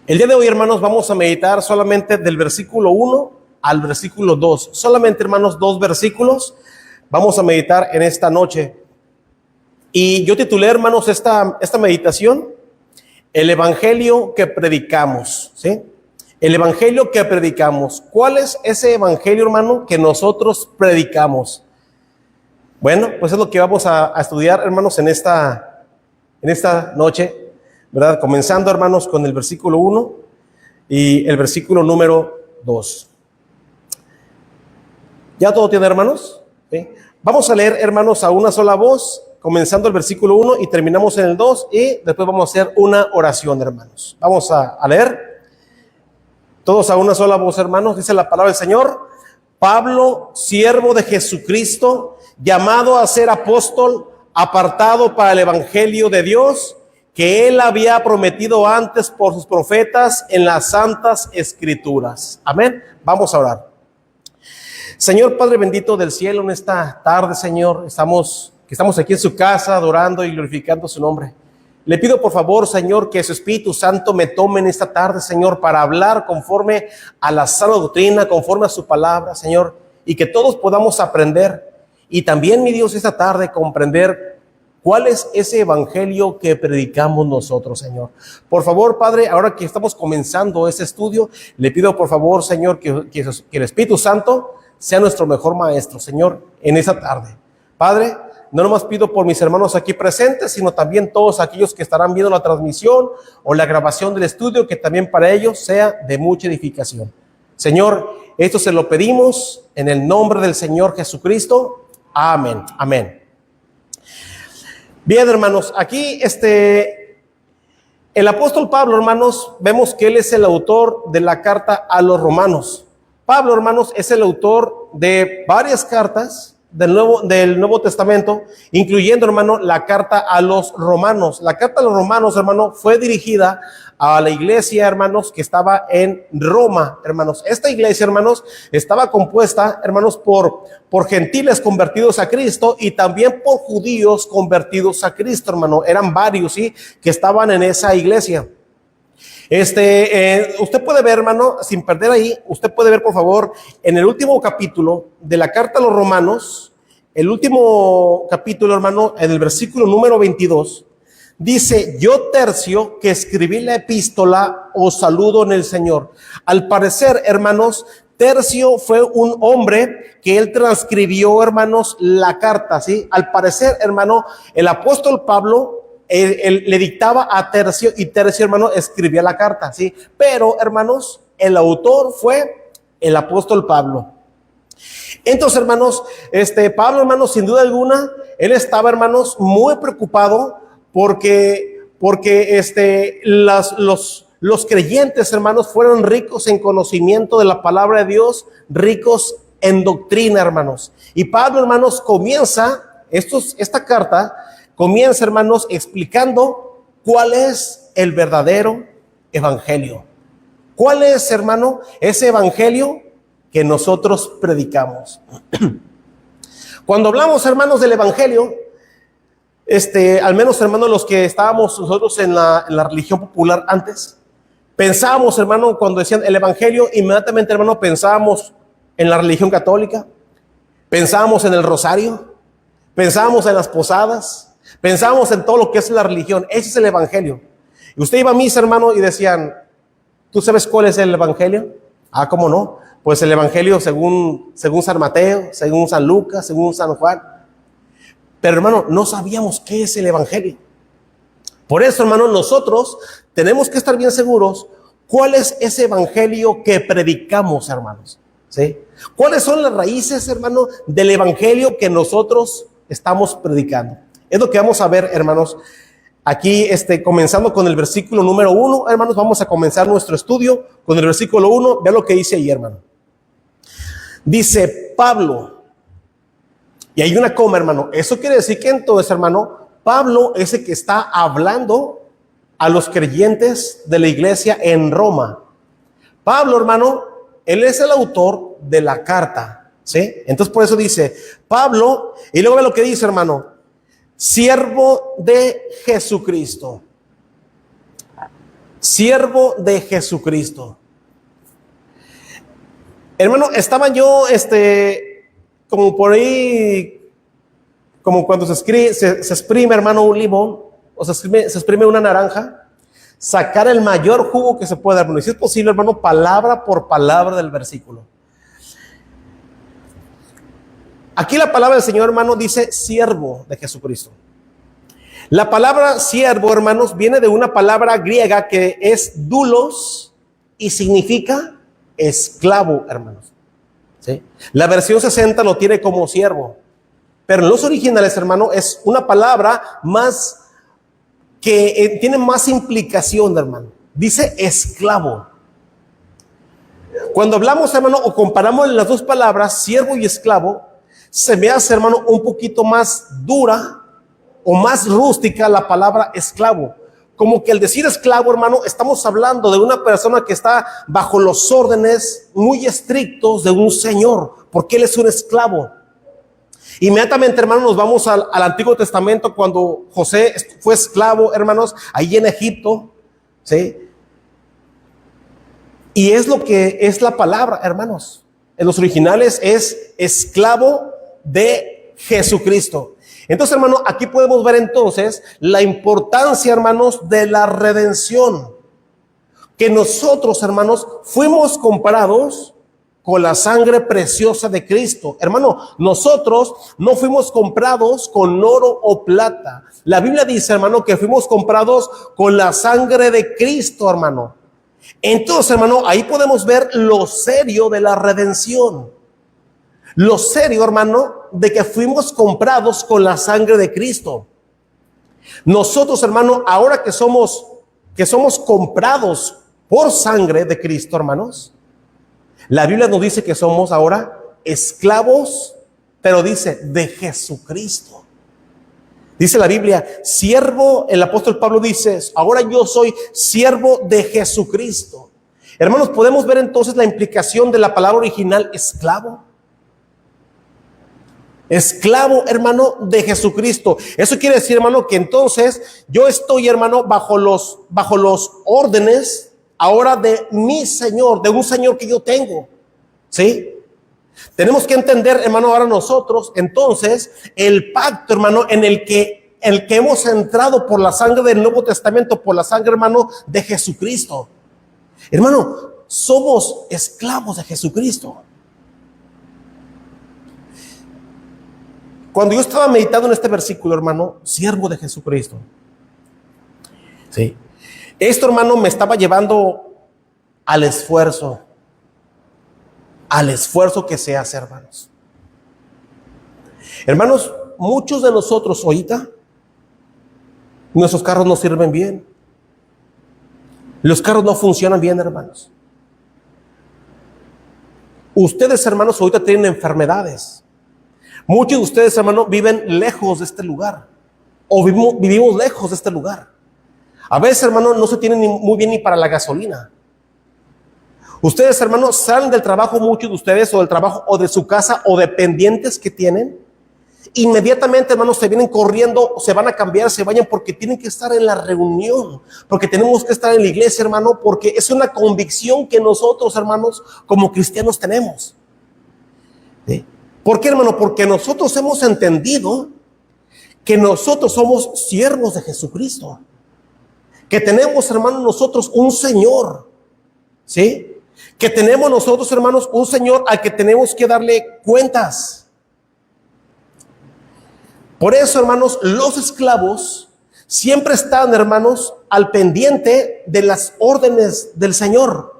El día de hoy, hermanos, vamos a meditar solamente del versículo 1 al versículo 2. Solamente, hermanos, 2 versículos vamos a meditar en esta noche. Y yo titulé, hermanos, esta meditación, el evangelio que predicamos, ¿sí? El evangelio que predicamos. ¿Cuál es ese evangelio, hermano, que nosotros predicamos? Bueno, pues es lo que vamos a estudiar, hermanos, en esta noche, ¿verdad? Comenzando, hermanos, con el versículo 1 y el versículo número 2. ¿Ya todo tiene, hermanos? ¿Sí? Vamos a leer, hermanos, a una sola voz, comenzando el versículo 1 y terminamos en el 2, y después vamos a hacer una oración, hermanos. Vamos a leer todos a una sola voz, hermanos. Dice la palabra del Señor: Pablo, siervo de Jesucristo, llamado a ser apóstol, apartado para el evangelio de Dios, que él había prometido antes por sus profetas en las santas escrituras. Amén. Vamos a orar. Señor Padre bendito del cielo, en esta tarde, Señor, estamos aquí en su casa adorando y glorificando su nombre. Le pido por favor, Señor, que su Espíritu Santo me tome en esta tarde, Señor, para hablar conforme a la sana doctrina, conforme a su palabra, Señor, y que todos podamos aprender. Y también, mi Dios, esta tarde comprender cuál es ese evangelio que predicamos nosotros, Señor. Por favor, Padre, ahora que estamos comenzando este estudio, le pido por favor, Señor, que el Espíritu Santo sea nuestro mejor maestro, Señor, en esta tarde. Padre, no nomás pido por mis hermanos aquí presentes, sino también todos aquellos que estarán viendo la transmisión o la grabación del estudio, que también para ellos sea de mucha edificación. Señor, esto se lo pedimos en el nombre del Señor Jesucristo. Amén, amén. Bien, hermanos, aquí el apóstol Pablo, hermanos, vemos que él es el autor de la carta a los romanos. Pablo, hermanos, es el autor de varias cartas del Nuevo Testamento, incluyendo, hermano, la carta a los romanos. La carta a los romanos, hermano, fue dirigida a la iglesia, hermanos, que estaba en Roma, hermanos. Esta iglesia, hermanos, estaba compuesta, hermanos, por gentiles convertidos a Cristo y también por judíos convertidos a Cristo, hermano. Eran varios, ¿sí?, que estaban en esa iglesia. Usted puede ver, hermano, sin perder ahí, usted puede ver, por favor, en el último capítulo de la carta a los romanos, el último capítulo, hermano, en el versículo número 22, dice: yo, Tercio, que escribí la epístola, os saludo en el Señor. Al parecer, hermanos, Tercio fue un hombre que él transcribió, hermanos, la carta, ¿sí? Al parecer, hermano, el apóstol Pablo él le dictaba a Tercio, y Tercio, hermano, escribía la carta, ¿sí? Pero, hermanos, el autor fue el apóstol Pablo. Entonces, hermanos, Pablo, hermanos, sin duda alguna, él estaba, hermanos, muy preocupado porque los creyentes, hermanos, fueron ricos en conocimiento de la palabra de Dios, ricos en doctrina, hermanos. Y Pablo, hermanos, esta carta comienza, hermanos, explicando cuál es el verdadero evangelio. ¿Cuál es, hermano, ese evangelio que nosotros predicamos? Cuando hablamos, hermanos, del evangelio, al menos, hermanos, los que estábamos nosotros en la religión popular antes, pensábamos, hermano, cuando decían el evangelio, inmediatamente, hermano, pensábamos en la religión católica, pensábamos en el rosario, pensábamos en las posadas, pensábamos en todo lo que es la religión. Ese es el evangelio. Y usted iba a misa, hermano, y decían: ¿tú sabes cuál es el evangelio? Ah, ¿cómo no? Pues el evangelio según San Mateo, según San Lucas, según San Juan. Pero, hermano, no sabíamos qué es el evangelio. Por eso, hermano, nosotros tenemos que estar bien seguros cuál es ese evangelio que predicamos, hermanos, ¿sí? ¿Cuáles son las raíces, hermano, del evangelio que nosotros estamos predicando? Es lo que vamos a ver, hermanos, aquí, comenzando con el versículo número 1, hermanos. Vamos a comenzar nuestro estudio con el versículo 1. Vea lo que dice ahí, hermano. Dice Pablo, y hay una coma, hermano. Eso quiere decir que entonces, hermano, Pablo es el que está hablando a los creyentes de la iglesia en Roma. Pablo, hermano, él es el autor de la carta, ¿sí? Entonces por eso dice Pablo, y luego ve lo que dice, hermano: siervo de Jesucristo. Siervo de Jesucristo. Hermano, estaba yo, como por ahí, como cuando se exprime, hermano, un limón, o se exprime una naranja, sacar el mayor jugo que se pueda, hermano. Y si es posible, hermano, palabra por palabra del versículo. Aquí la palabra del Señor, hermano, dice siervo de Jesucristo. La palabra siervo, hermanos, viene de una palabra griega que es doulos y significa esclavo, hermanos. ¿Sí? La versión 60 lo tiene como siervo, pero en los originales, hermano, es una palabra más que tiene más implicación, hermano. Dice esclavo. Cuando hablamos, hermano, o comparamos las dos palabras, siervo y esclavo, se me hace, hermano, un poquito más dura o más rústica la palabra esclavo. Como que al decir esclavo, hermano, estamos hablando de una persona que está bajo los órdenes muy estrictos de un señor, porque él es un esclavo. Inmediatamente, hermano, nos vamos al Antiguo Testamento cuando José fue esclavo, hermanos, ahí en Egipto, ¿sí? Y es lo que es la palabra, hermanos. En los originales es esclavo de Jesucristo. Entonces, hermano, aquí podemos ver entonces la importancia, hermanos, de la redención. Que nosotros, hermanos, fuimos comprados con la sangre preciosa de Cristo. Hermano, nosotros no fuimos comprados con oro o plata. La Biblia dice, hermano, que fuimos comprados con la sangre de Cristo, hermano. Entonces, hermano, ahí podemos ver lo serio de la redención. Lo serio, hermano, de que fuimos comprados con la sangre de Cristo. Nosotros, hermano, ahora que somos comprados por sangre de Cristo, hermanos, la Biblia nos dice que somos ahora esclavos, pero dice de Jesucristo. Dice la Biblia, siervo, el apóstol Pablo dice, ahora yo soy siervo de Jesucristo. Hermanos, podemos ver entonces la implicación de la palabra original esclavo. Esclavo, hermano, de Jesucristo. Eso quiere decir, hermano, que entonces yo estoy, hermano, bajo los órdenes ahora de mi Señor, de un Señor que yo tengo. ¿Sí? Tenemos que entender, hermano, ahora nosotros, entonces, el pacto, hermano, en el que hemos entrado por la sangre del Nuevo Testamento, por la sangre, hermano, de Jesucristo. Hermano, somos esclavos de Jesucristo. Cuando yo estaba meditando en este versículo, hermano, siervo de Jesucristo, ¿sí? Esto, hermano, me estaba llevando al esfuerzo que se hace, hermanos. Hermanos, muchos de nosotros ahorita, nuestros carros no sirven bien. Los carros no funcionan bien, hermanos. Ustedes, hermanos, ahorita tienen enfermedades. Muchos de ustedes, hermanos, viven lejos de este lugar. O vivimos lejos de este lugar. A veces, hermanos, no se tienen muy bien ni para la gasolina. Ustedes, hermanos, salen del trabajo, muchos de ustedes, o del trabajo, o de su casa, o de pendientes que tienen. Inmediatamente, hermanos, se vienen corriendo, se van a cambiar, se vayan porque tienen que estar en la reunión, porque tenemos que estar en la iglesia, hermano, porque es una convicción que nosotros, hermanos, como cristianos tenemos. ¿Sí? ¿Por qué, hermano? Porque nosotros hemos entendido que nosotros somos siervos de Jesucristo, que tenemos, hermanos, nosotros un Señor, ¿sí? Que tenemos nosotros, hermanos, un Señor al que tenemos que darle cuentas. Por eso, hermanos, los esclavos siempre están, hermanos, al pendiente de las órdenes del Señor.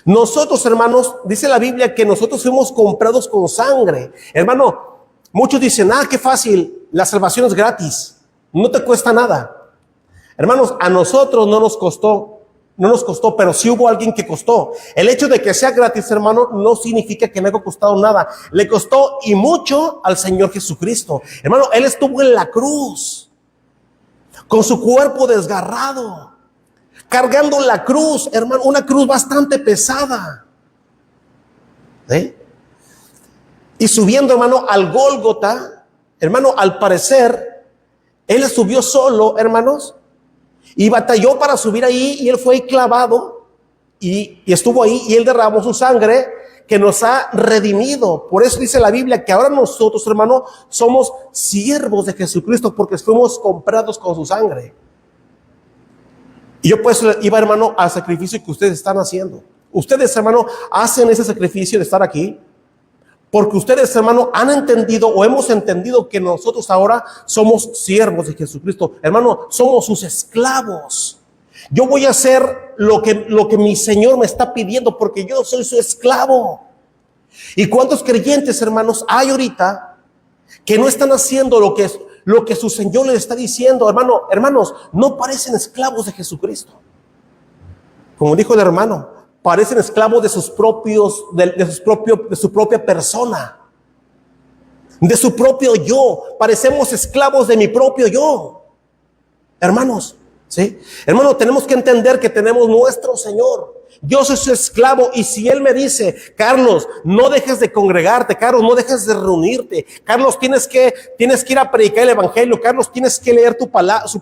Nosotros, hermanos, dice la Biblia que nosotros fuimos comprados con sangre. Hermano, muchos dicen, qué fácil, la salvación es gratis, no te cuesta nada. Hermanos, a nosotros no nos costó, pero sí hubo alguien que costó. El hecho de que sea gratis, hermano, no significa que no haya costado nada. Le costó y mucho al Señor Jesucristo. Hermano, Él estuvo en la cruz, con su cuerpo desgarrado, cargando la cruz, hermano, una cruz bastante pesada. ¿Sí? Y subiendo, hermano, al Gólgota, hermano, al parecer, Él subió solo, hermanos, y batalló para subir ahí, y él fue clavado y estuvo ahí, y él derramó su sangre que nos ha redimido. Por eso dice la Biblia que ahora nosotros, hermano, somos siervos de Jesucristo, porque fuimos comprados con su sangre. Y yo pues iba, hermano, al sacrificio que ustedes están haciendo. Ustedes, hermano, hacen ese sacrificio de estar aquí porque ustedes, hermano, han entendido o hemos entendido que nosotros ahora somos siervos de Jesucristo. Hermano, somos sus esclavos. Yo voy a hacer lo que mi Señor me está pidiendo porque yo soy su esclavo. ¿Y cuántos creyentes, hermanos, hay ahorita que no están haciendo lo que su Señor les está diciendo? Hermanos, no parecen esclavos de Jesucristo. Como dijo el hermano, parecen esclavos de sus propios, de su propia persona, de su propio yo. Parecemos esclavos de mi propio yo. Hermanos, ¿sí? Hermano, tenemos que entender que tenemos nuestro Señor. Yo soy su esclavo, y si Él me dice: Carlos, no dejes de congregarte, Carlos, no dejes de reunirte, Carlos, tienes que ir a predicar el evangelio, Carlos, tienes que leer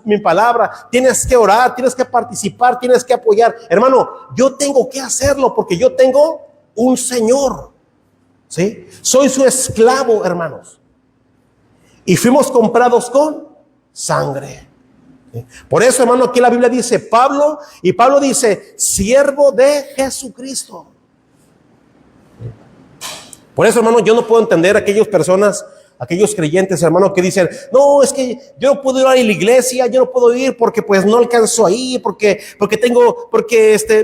mi palabra, tienes que orar, tienes que participar, tienes que apoyar. Hermano, yo tengo que hacerlo porque yo tengo un Señor, ¿sí? Soy su esclavo, hermanos, y fuimos comprados con sangre. Por eso, hermano, aquí la Biblia dice Pablo dice siervo de Jesucristo. Por eso, hermano, yo no puedo entender a aquellos creyentes, hermano, que dicen: no, es que yo no puedo ir a la iglesia, yo no puedo ir porque pues no alcanzo ahí, porque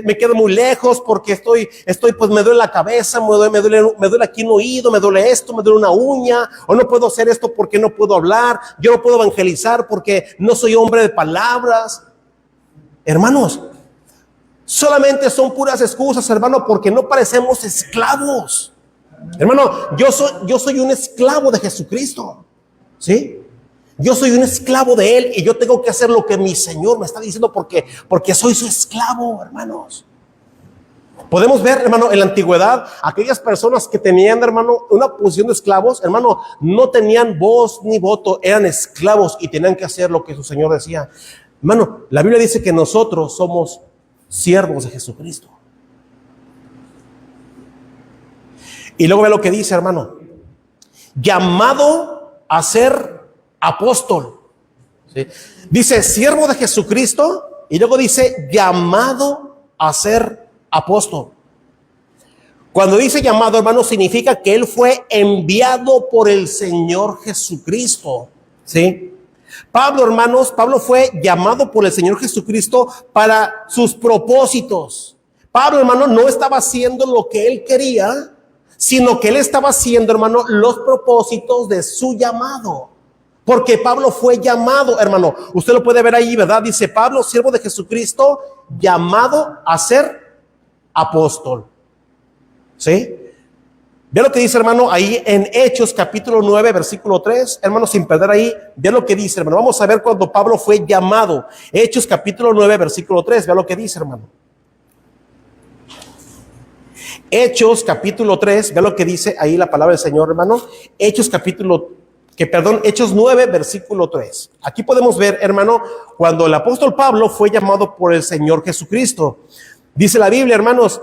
me quedo muy lejos, porque estoy pues me duele la cabeza, me duele aquí un oído, me duele esto, me duele una uña, o no puedo hacer esto porque no puedo hablar, yo no puedo evangelizar porque no soy hombre de palabras. Hermanos, solamente son puras excusas, hermano, porque no parecemos esclavos. Hermano, yo soy un esclavo de Jesucristo, ¿sí? Yo soy un esclavo de Él, y yo tengo que hacer lo que mi Señor me está diciendo porque soy su esclavo, hermanos. Podemos ver, hermano, en la antigüedad, aquellas personas que tenían, hermano, una posición de esclavos, hermano, no tenían voz ni voto, eran esclavos y tenían que hacer lo que su Señor decía. Hermano, la Biblia dice que nosotros somos siervos de Jesucristo. Y luego ve lo que dice, hermano: llamado a ser apóstol, ¿sí? Dice siervo de Jesucristo, y luego dice llamado a ser apóstol. Cuando dice llamado, hermano, significa que él fue enviado por el Señor Jesucristo, ¿sí? Pablo fue llamado por el Señor Jesucristo para sus propósitos. Pablo, hermano, no estaba haciendo lo que él quería, sino que él estaba haciendo, hermano, los propósitos de su llamado. Porque Pablo fue llamado, hermano. Usted lo puede ver ahí, ¿verdad? Dice Pablo, siervo de Jesucristo, llamado a ser apóstol, ¿sí? Ve lo que dice, hermano, ahí en Hechos capítulo 9, versículo 3. Hermano, sin perder ahí, ve lo que dice, hermano. Vamos a ver cuando Pablo fue llamado. Hechos capítulo 9, versículo 3. Ve lo que dice, hermano. Hechos capítulo 3, ve lo que dice ahí la palabra del Señor, hermano. Hechos 9, versículo 3. Aquí podemos ver, hermano, cuando el apóstol Pablo fue llamado por el Señor Jesucristo. Dice la Biblia, hermanos,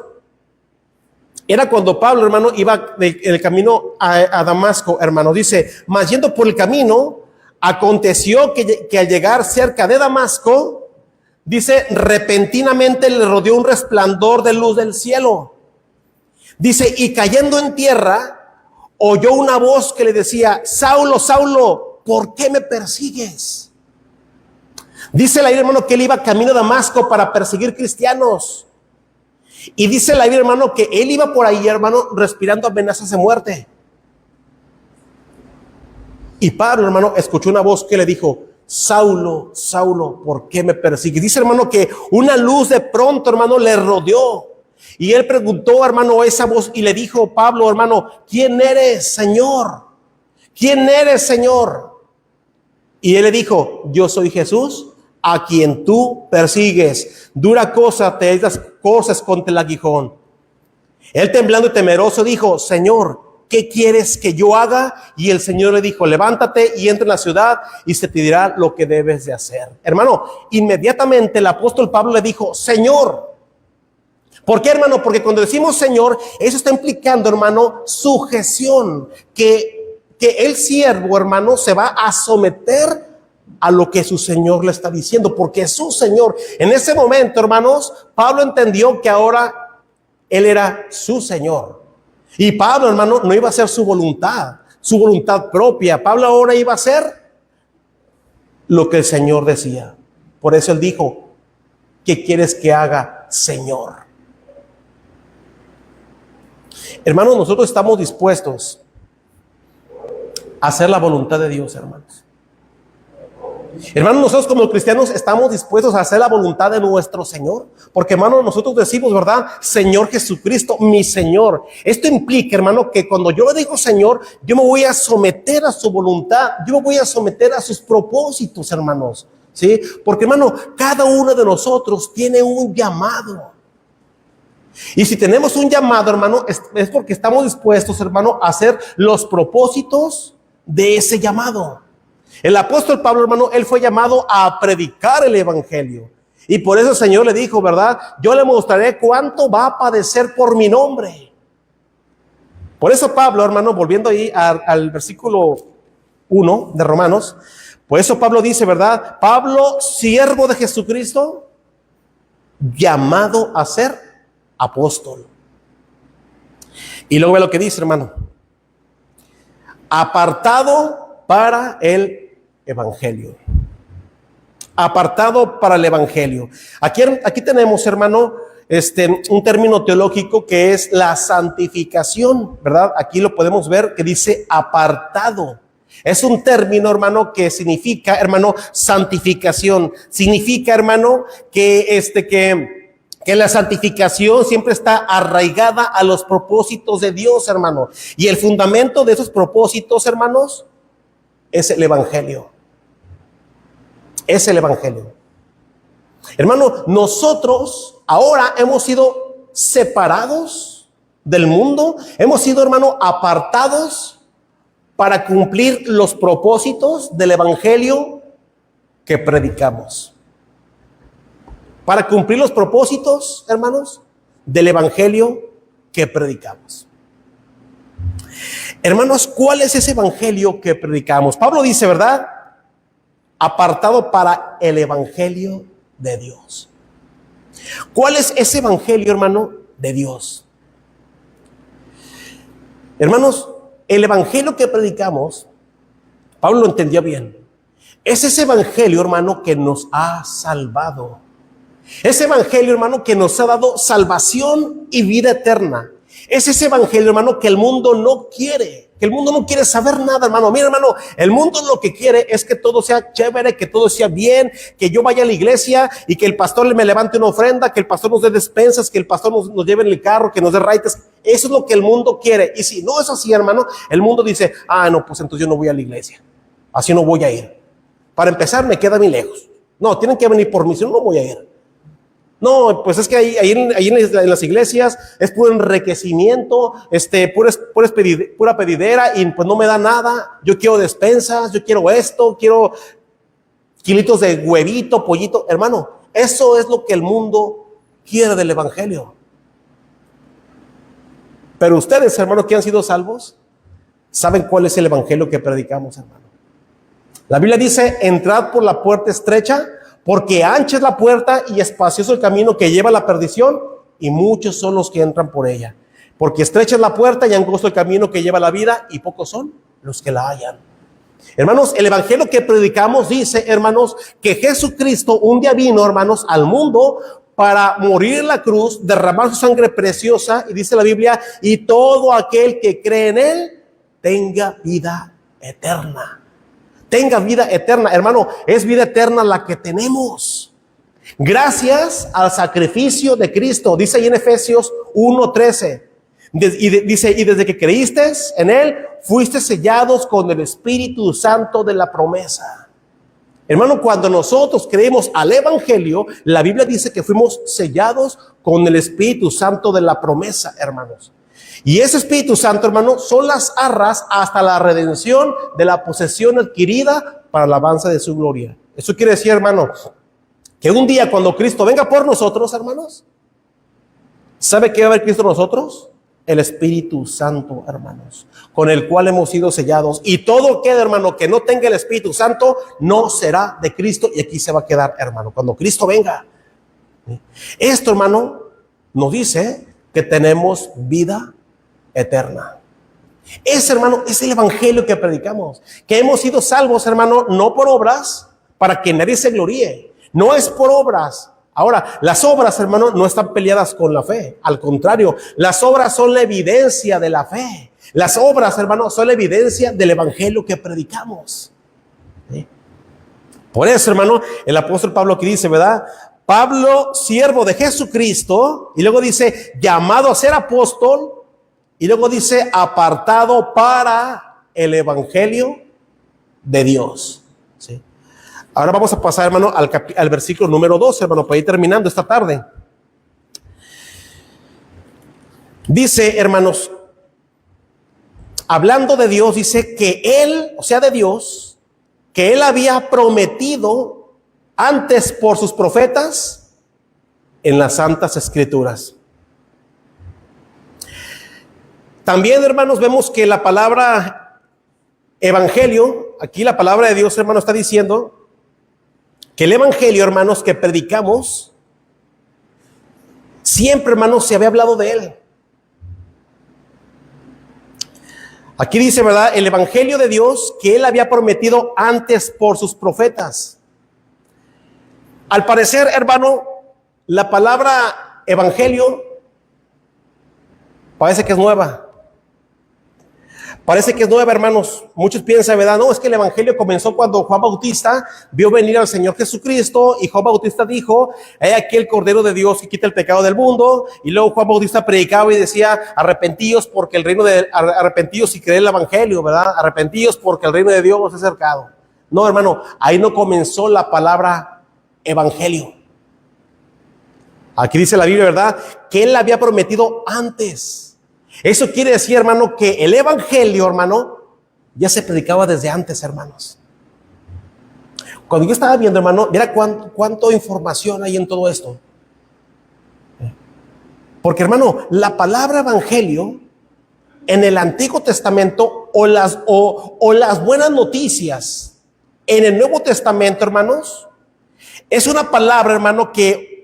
era cuando Pablo, hermano, iba en el camino a Damasco, hermano. Dice: mas yendo por el camino, aconteció que al llegar cerca de Damasco, dice, repentinamente le rodeó un resplandor de luz del cielo. Dice, y cayendo en tierra, oyó una voz que le decía: Saulo, Saulo, ¿por qué me persigues? Dice la Biblia, hermano, que él iba camino a Damasco para perseguir cristianos. Y dice la Biblia, hermano, que él iba por ahí, hermano, respirando amenazas de muerte. Y Pablo, hermano, escuchó una voz que le dijo: Saulo, Saulo, ¿por qué me persigues? Dice, hermano, que una luz de pronto, hermano, le rodeó. Y él preguntó, hermano, a esa voz, y le dijo Pablo, hermano: ¿quién eres, Señor? ¿Quién eres, Señor? Y él le dijo: yo soy Jesús, a quien tú persigues. Dura cosa te es las cosas contra el aguijón. Él, temblando y temeroso, dijo: Señor, ¿qué quieres que yo haga? Y el Señor le dijo, levántate y entra en la ciudad y se te dirá lo que debes de hacer. Hermano, inmediatamente el apóstol Pablo le dijo, Señor. ¿Por qué, hermano? Porque cuando decimos Señor, eso está implicando, hermano, sujeción, que el siervo, hermano, se va a someter a lo que su Señor le está diciendo, porque es su Señor. En ese momento, hermanos, Pablo entendió que ahora él era su Señor. Y Pablo, hermano, no iba a hacer su voluntad propia. Pablo ahora iba a hacer lo que el Señor decía. Por eso él dijo, ¿qué quieres que haga, Señor? Hermanos, nosotros estamos dispuestos a hacer la voluntad de Dios, hermanos. Hermanos, nosotros como cristianos estamos dispuestos a hacer la voluntad de nuestro Señor. Porque, hermanos, nosotros decimos, ¿verdad? Señor Jesucristo, mi Señor. Esto implica, hermano, que cuando yo le digo Señor, yo me voy a someter a su voluntad. Yo me voy a someter a sus propósitos, hermanos. ¿Sí? Porque, hermano, cada uno de nosotros tiene un llamado. Y si tenemos un llamado, hermano, es porque estamos dispuestos, hermano, a hacer los propósitos de ese llamado. El apóstol Pablo, hermano, él fue llamado a predicar el evangelio. Y por eso el Señor le dijo, ¿verdad? Yo le mostraré cuánto va a padecer por mi nombre. Por eso Pablo, hermano, volviendo ahí al versículo 1 de Romanos, por eso Pablo dice, ¿verdad? Pablo, siervo de Jesucristo, llamado a ser apóstol. Y luego ve lo que dice, hermano. Apartado para el evangelio. Apartado para el evangelio. Aquí tenemos, hermano, un término teológico que es la santificación, ¿verdad? Aquí lo podemos ver que dice apartado. Es un término, hermano, que significa, hermano, santificación. Significa, hermano, que la santificación siempre está arraigada a los propósitos de Dios, hermano. Y el fundamento de esos propósitos, hermanos, es el evangelio. Es el evangelio. Hermano, nosotros ahora hemos sido separados del mundo. Hemos sido, hermano, apartados para cumplir los propósitos del evangelio que predicamos. Para cumplir los propósitos, hermanos, del evangelio que predicamos. Hermanos, ¿cuál es ese evangelio que predicamos? Pablo dice, ¿verdad? Apartado para el evangelio de Dios. ¿Cuál es ese evangelio, hermano, de Dios? Hermanos, el evangelio que predicamos, Pablo lo entendía bien. Es ese evangelio, hermano, que nos ha salvado. Ese evangelio, hermano, que nos ha dado salvación y vida eterna. Es ese evangelio, hermano, que el mundo no quiere. Que el mundo no quiere saber nada, hermano. Mira, hermano, el mundo lo que quiere es que todo sea chévere, que todo sea bien, que yo vaya a la iglesia y que el pastor me levante una ofrenda, que el pastor nos dé despensas, que el pastor nos lleve en el carro, que nos dé raites. Eso es lo que el mundo quiere. Y si no es así, hermano, el mundo dice, no, pues entonces yo no voy a la iglesia. Así no voy a ir. Para empezar, me queda muy lejos. No, tienen que venir por mí, si no, no voy a ir. No, pues es que ahí en las iglesias es puro enriquecimiento, pura pedidera y pues no me da nada. Yo quiero despensas, yo quiero esto, quiero kilitos de huevito, pollito. Hermano, eso es lo que el mundo quiere del evangelio. Pero ustedes, hermanos, que han sido salvos, ¿saben cuál es el evangelio que predicamos, hermano? La Biblia dice, entrad por la puerta estrecha, porque ancha es la puerta y espacioso el camino que lleva a la perdición, y muchos son los que entran por ella. Porque estrecha es la puerta y angosto el camino que lleva a la vida, y pocos son los que la hallan. Hermanos, el evangelio que predicamos dice, hermanos, que Jesucristo un día vino, hermanos, al mundo para morir en la cruz, derramar su sangre preciosa, y dice la Biblia, y todo aquel que cree en él tenga vida eterna. Tenga vida eterna, hermano, es vida eterna la que tenemos. Gracias al sacrificio de Cristo, dice ahí en Efesios 1:13. Dice, y desde que creíste en él, fuiste sellados con el Espíritu Santo de la promesa. Hermano, cuando nosotros creemos al evangelio, la Biblia dice que fuimos sellados con el Espíritu Santo de la promesa, hermanos. Y ese Espíritu Santo, hermano, son las arras hasta la redención de la posesión adquirida para la alabanza de su gloria. Eso quiere decir, hermano, que un día cuando Cristo venga por nosotros, hermanos, ¿sabe qué va a haber Cristo en nosotros? El Espíritu Santo, hermanos, con el cual hemos sido sellados. Y todo queda, hermano, que no tenga el Espíritu Santo, no será de Cristo. Y aquí se va a quedar, hermano, cuando Cristo venga. Esto, hermano, nos dice que tenemos vida eterna. Ese, hermano, es el evangelio que predicamos, que hemos sido salvos, hermano, no por obras, para que nadie se gloríe. No es por obras. Ahora, las obras, hermano, no están peleadas con la fe. Al contrario, las obras son la evidencia de la fe. Las obras, hermano, son la evidencia del evangelio que predicamos. ¿Sí? Por eso, hermano, el apóstol Pablo aquí dice, ¿verdad? Pablo, siervo de Jesucristo, y luego dice, llamado a ser apóstol, y luego dice, apartado para el evangelio de Dios. ¿Sí? Ahora vamos a pasar, hermano, al versículo número 12, hermano, para ir terminando esta tarde. Dice, hermanos, hablando de Dios, dice que Él, o sea, de Dios, que Él había prometido antes por sus profetas en las Santas Escrituras. También, hermanos, vemos que la palabra evangelio, aquí la palabra de Dios, hermano, está diciendo que el evangelio, hermanos, que predicamos, siempre, hermanos, se había hablado de él. Aquí dice, ¿verdad? El evangelio de Dios que él había prometido antes por sus profetas. Al parecer, hermano, la palabra evangelio parece que es nueva. Parece que es nueva, hermanos. Muchos piensan, ¿verdad? No, es que el evangelio comenzó cuando Juan Bautista vio venir al Señor Jesucristo y Juan Bautista dijo, he aquí el Cordero de Dios que quita el pecado del mundo. Y luego Juan Bautista predicaba y decía, arrepentíos porque el reino de, arrepentíos y creed el evangelio, ¿verdad? Arrepentíos porque el reino de Dios es cercado. No, hermano, ahí no comenzó la palabra evangelio. Aquí dice la Biblia, ¿verdad? Que él la había prometido antes. Eso quiere decir, hermano, que el evangelio, hermano, ya se predicaba desde antes, hermanos. Cuando yo estaba viendo, hermano, mira cuánta información hay en todo esto. Porque, hermano, la palabra evangelio en el Antiguo Testamento o las buenas noticias en el Nuevo Testamento, hermanos, es una palabra, hermano, que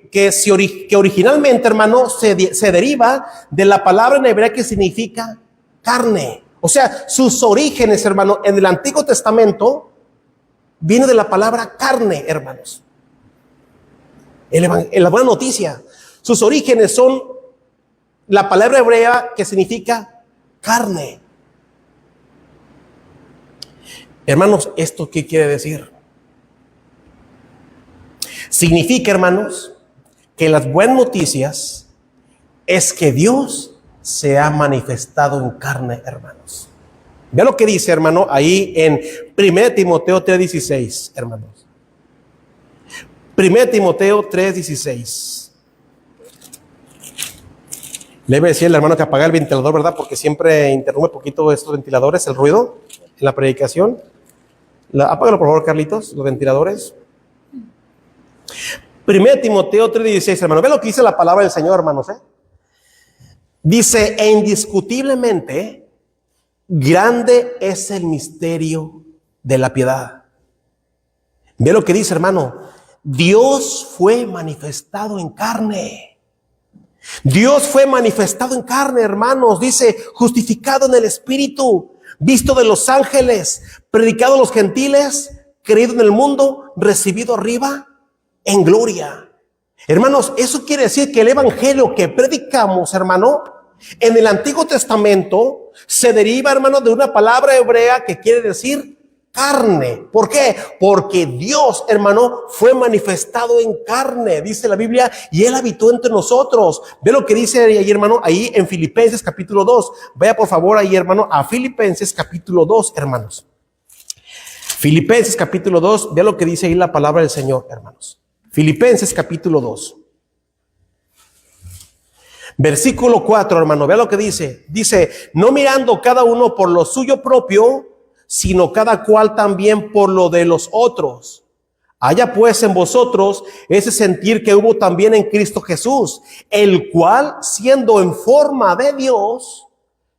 originalmente, hermano, se deriva de la palabra en hebreo que significa carne. O sea, sus orígenes, hermano, en el Antiguo Testamento viene de la palabra carne, hermanos. En la buena noticia, sus orígenes son la palabra hebrea que significa carne. Hermanos, ¿esto qué quiere decir? Significa, hermanos, que las buenas noticias es que Dios se ha manifestado en carne, hermanos. Vea lo que dice, hermano, ahí en 1 Timoteo 3:16, hermanos. 1 Timoteo 3:16. Le voy a decir al hermano que apaga el ventilador, ¿verdad? Porque siempre interrumpe un poquito estos ventiladores, el ruido en la predicación. Apágalo, por favor, Carlitos, los ventiladores. 1 Timoteo 3:16, hermano. Ve lo que dice la palabra del Señor, hermanos. Dice, e indiscutiblemente, grande es el misterio de la piedad. Ve lo que dice, hermano. Dios fue manifestado en carne. Dios fue manifestado en carne, hermanos. Dice, justificado en el Espíritu, visto de los ángeles, predicado a los gentiles, creído en el mundo, recibido arriba en gloria. Hermanos, eso quiere decir que el evangelio que predicamos, hermano, en el Antiguo Testamento se deriva, hermano, de una palabra hebrea que quiere decir carne. ¿Por qué? Porque Dios, hermano, fue manifestado en carne, dice la Biblia, y Él habitó entre nosotros. Ve lo que dice ahí, hermano, ahí en Filipenses capítulo 2. Vaya por favor ahí, hermano, a Filipenses capítulo 2, hermanos. Filipenses capítulo 2, vea lo que dice ahí la palabra del Señor, hermanos. Filipenses capítulo 2. Versículo 4, hermano, vea lo que dice. Dice, no mirando cada uno por lo suyo propio, sino cada cual también por lo de los otros. Haya pues en vosotros ese sentir que hubo también en Cristo Jesús, el cual, siendo en forma de Dios,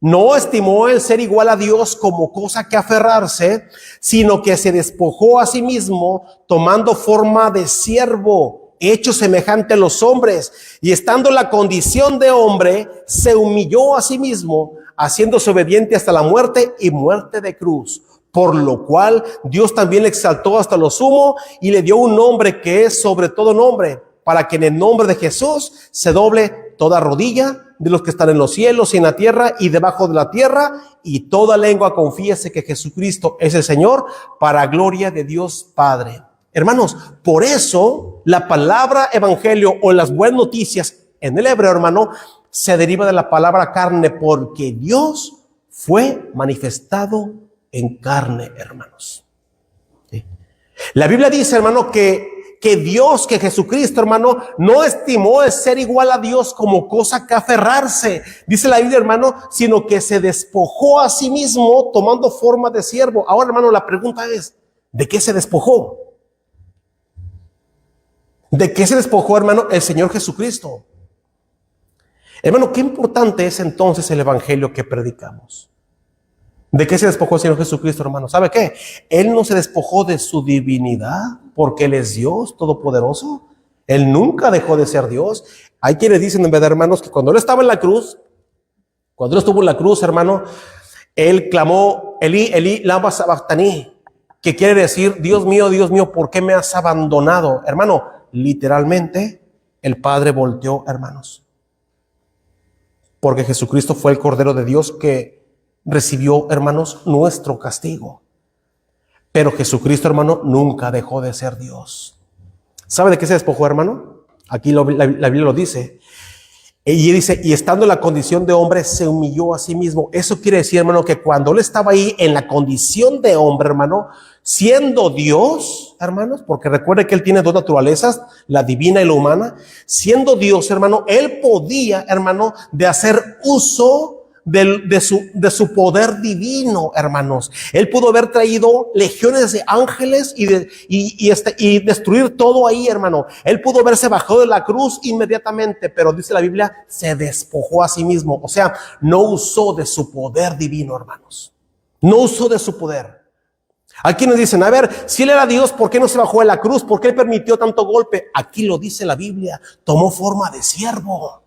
no estimó el ser igual a Dios como cosa que aferrarse, sino que se despojó a sí mismo, tomando forma de siervo, hecho semejante a los hombres, y estando en la condición de hombre, se humilló a sí mismo, haciéndose obediente hasta la muerte y muerte de cruz. Por lo cual Dios también le exaltó hasta lo sumo y le dio un nombre que es sobre todo nombre, para que en el nombre de Jesús se doble toda rodilla de los que están en los cielos y en la tierra y debajo de la tierra, y toda lengua confiese que Jesucristo es el Señor, para gloria de Dios Padre. Hermanos, por eso la palabra evangelio o las buenas noticias en el hebreo, hermano, se deriva de la palabra carne, porque Dios fue manifestado en carne, hermanos. ¿Sí? La Biblia dice, hermano, que Dios, que Jesucristo, hermano, no estimó el ser igual a Dios como cosa que aferrarse, dice la Biblia, hermano, sino que se despojó a sí mismo tomando forma de siervo. Ahora, hermano, la pregunta es, ¿de qué se despojó? ¿De qué se despojó, hermano, el Señor Jesucristo? Hermano, qué importante es entonces el evangelio que predicamos. ¿De qué se despojó el Señor Jesucristo, hermano? ¿Sabe qué? Él no se despojó de su divinidad, porque Él es Dios todopoderoso. Él nunca dejó de ser Dios. Hay quienes dicen, en verdad, hermanos, que cuando Él estaba en la cruz, cuando Él estuvo en la cruz, hermano, Él clamó, Elí, Elí, lama sabactaní, que quiere decir, Dios mío, ¿por qué me has abandonado? Hermano, literalmente, el Padre volteó, hermanos, porque Jesucristo fue el Cordero de Dios que recibió, hermanos, nuestro castigo. Pero Jesucristo, hermano, nunca dejó de ser Dios. ¿Sabe de qué se despojó, hermano? Aquí la Biblia lo dice. Y dice, y estando en la condición de hombre, se humilló a sí mismo. Eso quiere decir, hermano, que cuando Él estaba ahí en la condición de hombre, hermano, siendo Dios, hermanos, porque recuerde que Él tiene dos naturalezas, la divina y la humana. Siendo Dios, hermano, Él podía, hermano, de hacer uso de su poder divino, hermanos. Él pudo haber traído legiones de ángeles y destruir todo ahí, hermano. Él pudo haberse bajado de la cruz inmediatamente, pero dice la Biblia, se despojó a sí mismo. O sea, no usó de su poder divino, hermanos. No usó de su poder. Aquí nos dicen, a ver, si Él era Dios, ¿por qué no se bajó de la cruz? ¿Por qué Él permitió tanto golpe? Aquí lo dice la Biblia, tomó forma de siervo,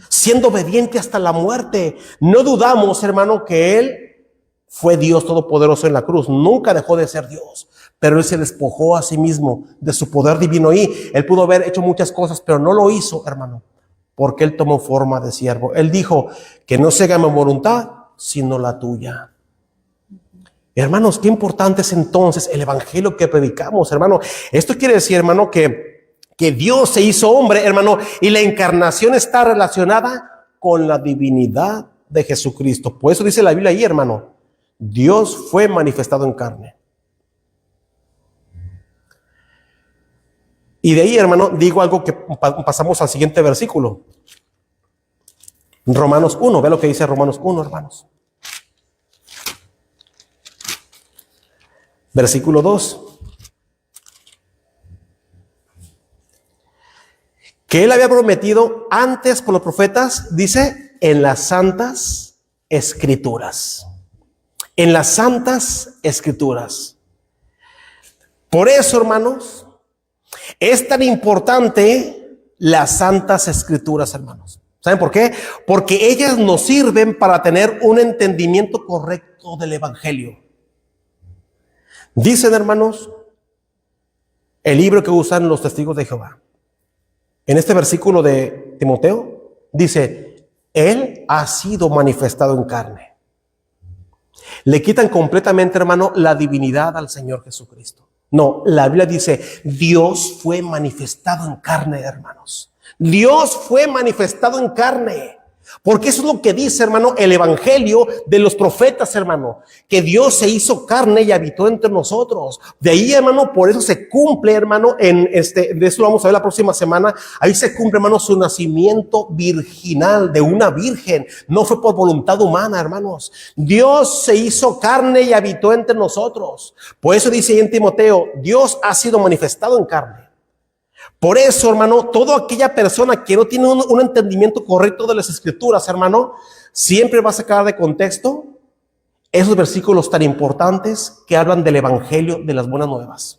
siendo obediente hasta la muerte. No dudamos, hermano, que Él fue Dios todopoderoso en la cruz. Nunca dejó de ser Dios, pero Él se despojó a sí mismo de su poder divino. Y Él pudo haber hecho muchas cosas, pero no lo hizo, hermano, porque Él tomó forma de siervo. Él dijo, que no se haga mi voluntad, sino la tuya. Hermanos, qué importante es entonces el evangelio que predicamos, hermano. Esto quiere decir, hermano, que Dios se hizo hombre, hermano, y la encarnación está relacionada con la divinidad de Jesucristo. Por eso dice la Biblia ahí, hermano, Dios fue manifestado en carne. Y de ahí, hermano, digo algo que pasamos al siguiente versículo. Romanos 1, ve lo que dice Romanos 1, hermanos. Versículo 2. Que Él había prometido antes por los profetas, dice, en las santas escrituras. En las santas escrituras. Por eso, hermanos, es tan importante las santas escrituras, hermanos. ¿Saben por qué? Porque ellas nos sirven para tener un entendimiento correcto del evangelio. Dicen, hermanos, el libro que usan los testigos de Jehová. En este versículo de Timoteo, dice, Él ha sido manifestado en carne. Le quitan completamente, hermano, la divinidad al Señor Jesucristo. No, la Biblia dice, Dios fue manifestado en carne, hermanos. Dios fue manifestado en carne. Porque eso es lo que dice, hermano, el evangelio de los profetas, hermano, que Dios se hizo carne y habitó entre nosotros. De ahí, hermano, por eso se cumple, hermano, de eso lo vamos a ver la próxima semana. Ahí se cumple, hermano, su nacimiento virginal de una virgen. No fue por voluntad humana, hermanos. Dios se hizo carne y habitó entre nosotros. Por eso dice ahí en Timoteo, Dios ha sido manifestado en carne. Por eso, hermano, toda aquella persona que no tiene un entendimiento correcto de las escrituras, hermano, siempre va a sacar de contexto esos versículos tan importantes que hablan del evangelio de las buenas nuevas.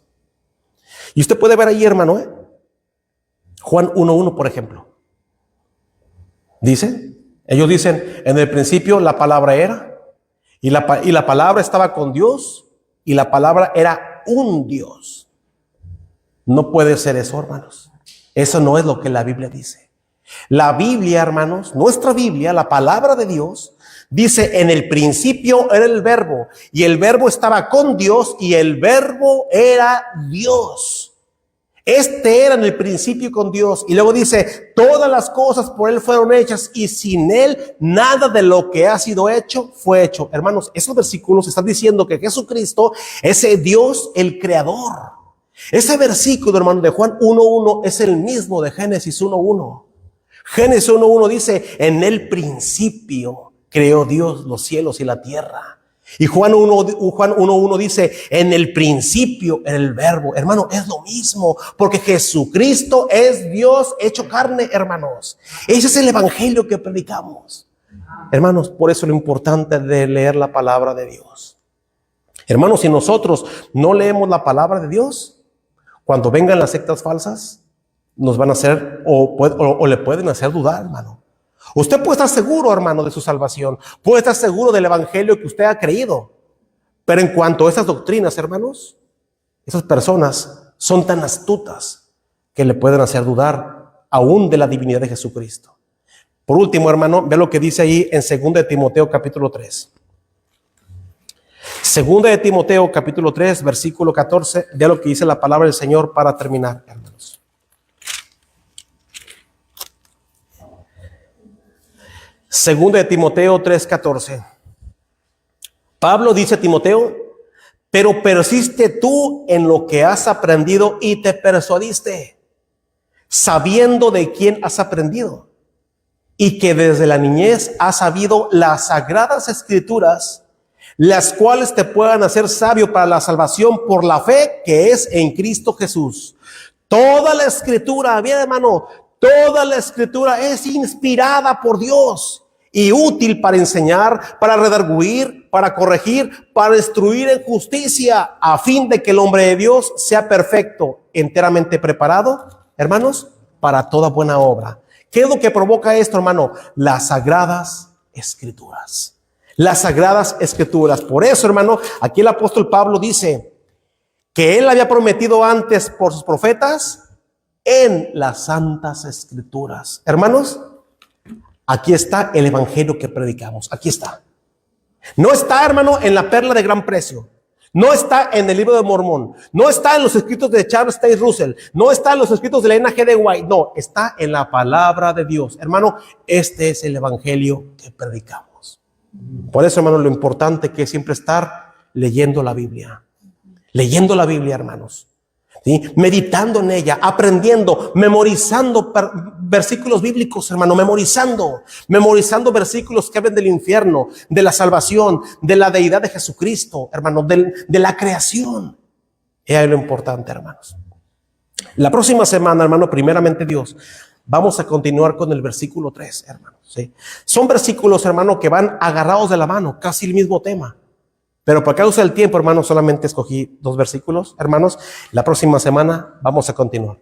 Y usted puede ver ahí, hermano, Juan 1:1, por ejemplo. Ellos dicen, en el principio la palabra era, y la palabra estaba con Dios, y la palabra era un Dios. No puede ser eso, hermanos. Eso no es lo que la Biblia dice. La Biblia, hermanos, nuestra Biblia, la palabra de Dios, dice, en el principio era el verbo, y el verbo estaba con Dios, y el verbo era Dios. Este era en el principio con Dios. Y luego dice, todas las cosas por Él fueron hechas, y sin Él nada de lo que ha sido hecho fue hecho. Hermanos, esos versículos están diciendo que Jesucristo es el Dios, el creador. Ese versículo, hermano, de Juan 1:1 es el mismo de Génesis 1:1. Génesis 1:1 dice, en el principio creó Dios los cielos y la tierra. Y Juan 1:1 dice, en el principio era el verbo. Hermano, es lo mismo, porque Jesucristo es Dios hecho carne, hermanos. Ese es el evangelio que predicamos. Hermanos, por eso lo importante de leer la palabra de Dios. Hermanos, si nosotros no leemos la palabra de Dios, cuando vengan las sectas falsas, nos van a hacer o le pueden hacer dudar, hermano. Usted puede estar seguro, hermano, de su salvación. Puede estar seguro del evangelio que usted ha creído. Pero en cuanto a esas doctrinas, hermanos, esas personas son tan astutas que le pueden hacer dudar aún de la divinidad de Jesucristo. Por último, hermano, ve lo que dice ahí en 2 de Timoteo capítulo 3. 2 de Timoteo capítulo 3 versículo 14, de lo que dice la palabra del Señor para terminar, hermanos. 2 de Timoteo 3:14. Pablo dice a Timoteo, pero persiste tú en lo que has aprendido y te persuadiste, sabiendo de quién has aprendido, y que desde la niñez has sabido las sagradas escrituras, las cuales te puedan hacer sabio para la salvación por la fe que es en Cristo Jesús. Toda la escritura, bien hermano, toda la escritura es inspirada por Dios y útil para enseñar, para redarguir, para corregir, para instruir en justicia, a fin de que el hombre de Dios sea perfecto, enteramente preparado, hermanos, para toda buena obra. ¿Qué es lo que provoca esto, hermano? Las sagradas escrituras. Las sagradas escrituras. Por eso, hermano, aquí el apóstol Pablo dice que él había prometido antes por sus profetas en las santas escrituras. Hermanos, aquí está el evangelio que predicamos. Aquí está. No está, hermano, en la perla de gran precio. No está en el libro de Mormón. No está en los escritos de Charles Taze Russell. No está en los escritos de la N.G. de White. No, está en la palabra de Dios. Hermano, este es el evangelio que predicamos. Por eso, hermano, lo importante que es siempre estar leyendo la Biblia. Leyendo la Biblia, hermanos. ¿Sí? Meditando en ella, aprendiendo, memorizando versículos bíblicos, hermano, memorizando versículos que hablan del infierno, de la salvación, de la deidad de Jesucristo, hermano, de la creación. Es ahí lo importante, hermanos. La próxima semana, hermano, primeramente Dios, vamos a continuar con el versículo 3, hermanos. ¿Sí? Son versículos, hermano, que van agarrados de la mano, casi el mismo tema. Pero por causa del tiempo, hermanos, solamente escogí 2 versículos, hermanos. La próxima semana vamos a continuar. Amén.